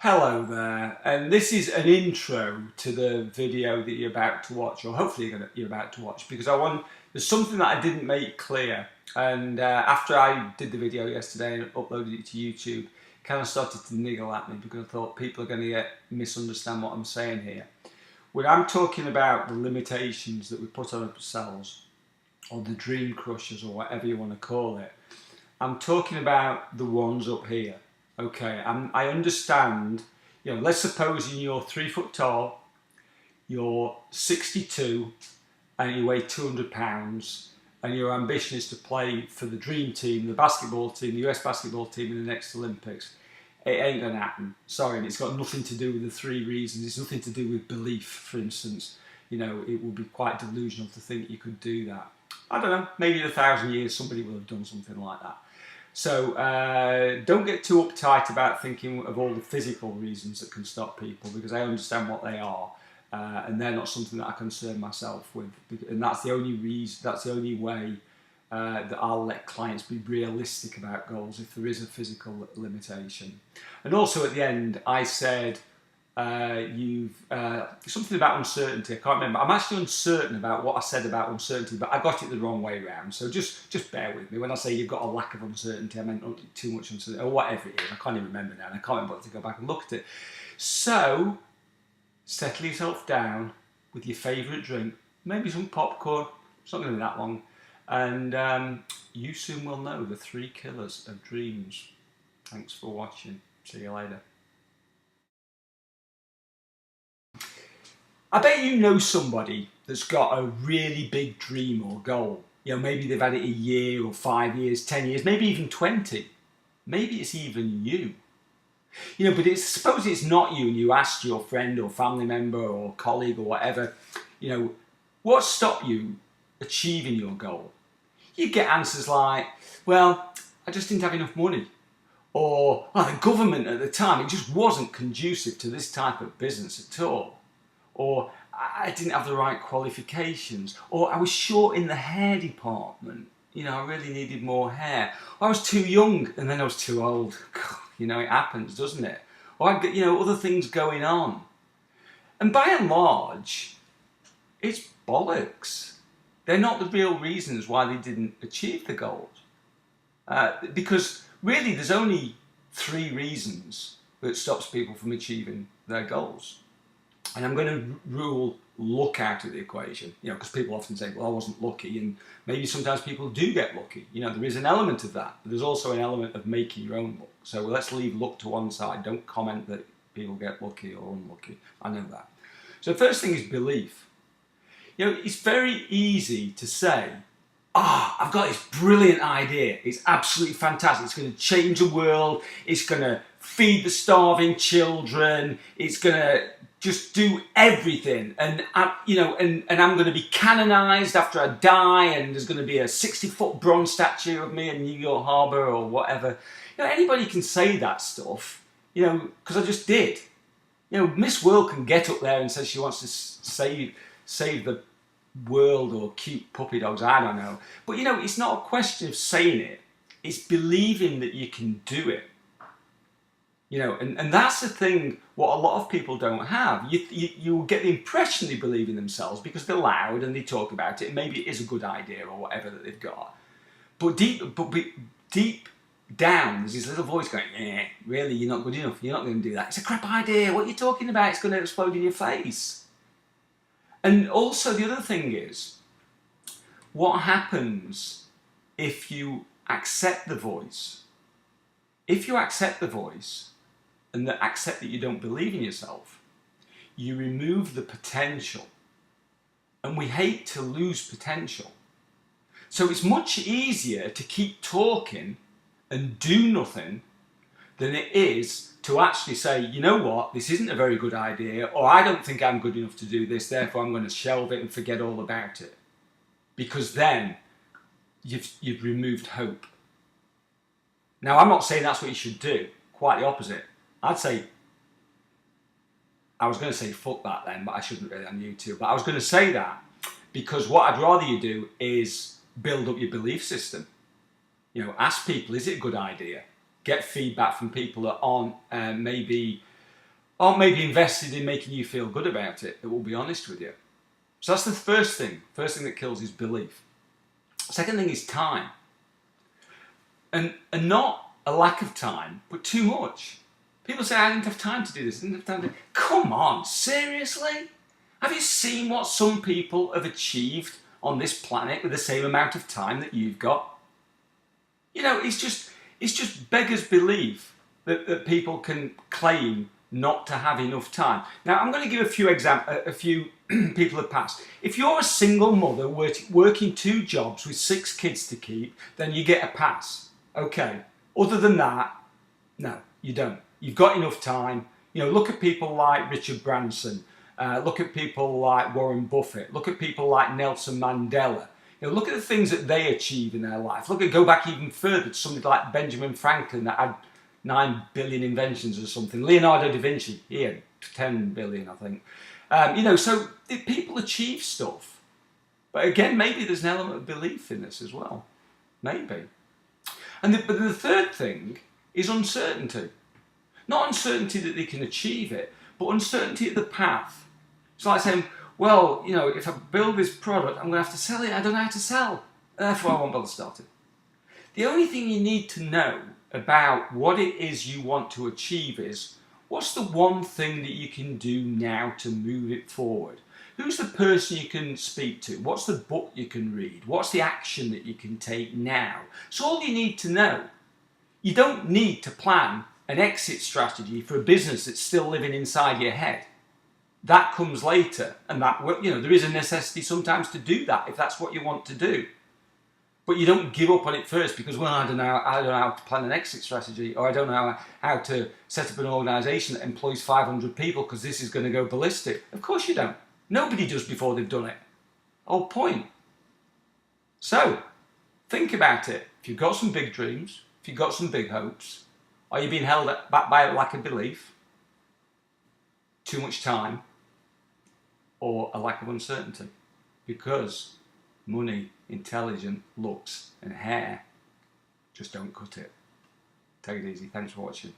Hello there, and this is an intro to the video that you're about to watch, or hopefully you're about to watch, because there's something that I didn't make clear, and after I did the video yesterday and uploaded it to YouTube, it kind of started to niggle at me because I thought people are going to misunderstand what I'm saying here. When I'm talking about the limitations that we put on ourselves, or the dream crushers, or whatever you want to call it, I'm talking about the ones up here. Okay, I understand, let's suppose you're 3 foot tall, you're 62 and you weigh 200 pounds and your ambition is to play for the dream team, the basketball team, the US basketball team in the next Olympics. It ain't gonna happen. Sorry, and it's got nothing to do with the 3 reasons. It's nothing to do with belief, for instance. It would be quite delusional to think you could do that. I don't know, maybe in 1,000 years somebody will have done something like that. So don't get too uptight about thinking of all the physical reasons that can stop people, because I understand what they are, and they're not something that I concern myself with. And that's the only reason. That's the only way that I'll let clients be realistic about goals, if there is a physical limitation. And also at the end, I said something about uncertainty. I can't remember. I'm actually uncertain about what I said about uncertainty, but I got it the wrong way around. So just bear with me. When I say you've got a lack of uncertainty, I meant too much uncertainty, or whatever it is. I can't even remember now, and I can't remember to go back and look at it. So settle yourself down with your favourite drink, maybe some popcorn. It's not going to be that long, and you soon will know the 3 killers of dreams. Thanks for watching. See you later. I bet you know somebody that's got a really big dream or goal. Maybe they've had it a year or 5 years, 10 years, maybe even 20. Maybe it's even you. But suppose it's not you and you asked your friend or family member or colleague or whatever, what stopped you achieving your goal? You get answers like, well, I just didn't have enough money. Or, well, the government at the time, it just wasn't conducive to this type of business at all. Or I didn't have the right qualifications, or I was short in the hair department, I really needed more hair, or I was too young and then I was too old. It happens, doesn't it? Or I've got, other things going on. And by and large, it's bollocks. They're not the real reasons why they didn't achieve the goals. Because really there's only 3 reasons that stops people from achieving their goals. And I'm going to rule luck out of the equation, because people often say, well, I wasn't lucky, and maybe sometimes people do get lucky. There is an element of that, but there's also an element of making your own luck. So let's leave luck to one side. Don't comment that people get lucky or unlucky. I know that. So the first thing is belief. It's very easy to say, I've got this brilliant idea. It's absolutely fantastic. It's going to change the world. It's going to feed the starving children. It's going to just do everything, and I'm going to be canonized after I die, and there's going to be a 60-foot bronze statue of me in New York Harbor or whatever. Anybody can say that stuff, because I just did. Miss World can get up there and say she wants to save the world or cute puppy dogs, I don't know. But it's not a question of saying it, it's believing that you can do it. And that's the thing, what a lot of people don't have. You get the impression they believe in themselves because they're loud and they talk about it, and maybe it is a good idea or whatever that they've got. But deep down, there's this little voice going, yeah, really, you're not good enough, you're not going to do that. It's a crap idea, what are you talking about? It's going to explode in your face. And also the other thing is, what happens if you accept the voice? If you accept the voice, and accept that you don't believe in yourself, you remove the potential. And we hate to lose potential. So it's much easier to keep talking and do nothing than it is to actually say, you know what, this isn't a very good idea, or I don't think I'm good enough to do this, therefore I'm going to shelve it and forget all about it. Because then you've removed hope. Now, I'm not saying that's what you should do, quite the opposite. I'd say, I was going to say fuck that then, but I shouldn't really on YouTube. But I was going to say that because what I'd rather you do is build up your belief system. Ask people, is it a good idea? Get feedback from people that aren't maybe aren't maybe invested in making you feel good about it, that will be honest with you. So that's the first thing. First thing that kills is belief. Second thing is time. And not a lack of time, but too much. People say, I didn't have time to do this, I didn't have time to... Come on, seriously? Have you seen what some people have achieved on this planet with the same amount of time that you've got? You know, it's just beggars belief that people can claim not to have enough time. Now, I'm going to give a few people have passed. If you're a single mother working 2 jobs with 6 kids to keep, then you get a pass. Okay. Other than that, no, you don't. You've got enough time. You know, look at people like Richard Branson. Look at people like Warren Buffett. Look at people like Nelson Mandela. You know, look at the things that they achieve in their life. Go back even further to somebody like Benjamin Franklin that had 9 billion inventions or something. Leonardo da Vinci, he had 10 billion, I think. You know, so people achieve stuff. But again, maybe there's an element of belief in this as well. Maybe. But the third thing is uncertainty. Not uncertainty that they can achieve it, but uncertainty of the path. It's like saying, well, you know, if I build this product, I'm going to have to sell it. I don't know how to sell. Therefore, I won't bother starting. The only thing you need to know about what it is you want to achieve is, what's the one thing that you can do now to move it forward? Who's the person you can speak to? What's the book you can read? What's the action that you can take now? So all you need to know. You don't need to plan an exit strategy for a business that's still living inside your head. That comes later, and that will, you know, there is a necessity sometimes to do that if that's what you want to do. But you don't give up on it first because, well, I don't know how to plan an exit strategy, or I don't know how to set up an organisation that employs 500 people because this is going to go ballistic. Of course you don't. Nobody does before they've done it. Whole point. So, think about it. If you've got some big dreams, if you've got some big hopes, are you being held back by a lack of belief, too much time, or a lack of uncertainty? Because money, intelligence, looks and hair just don't cut it. Take it easy. Thanks for watching.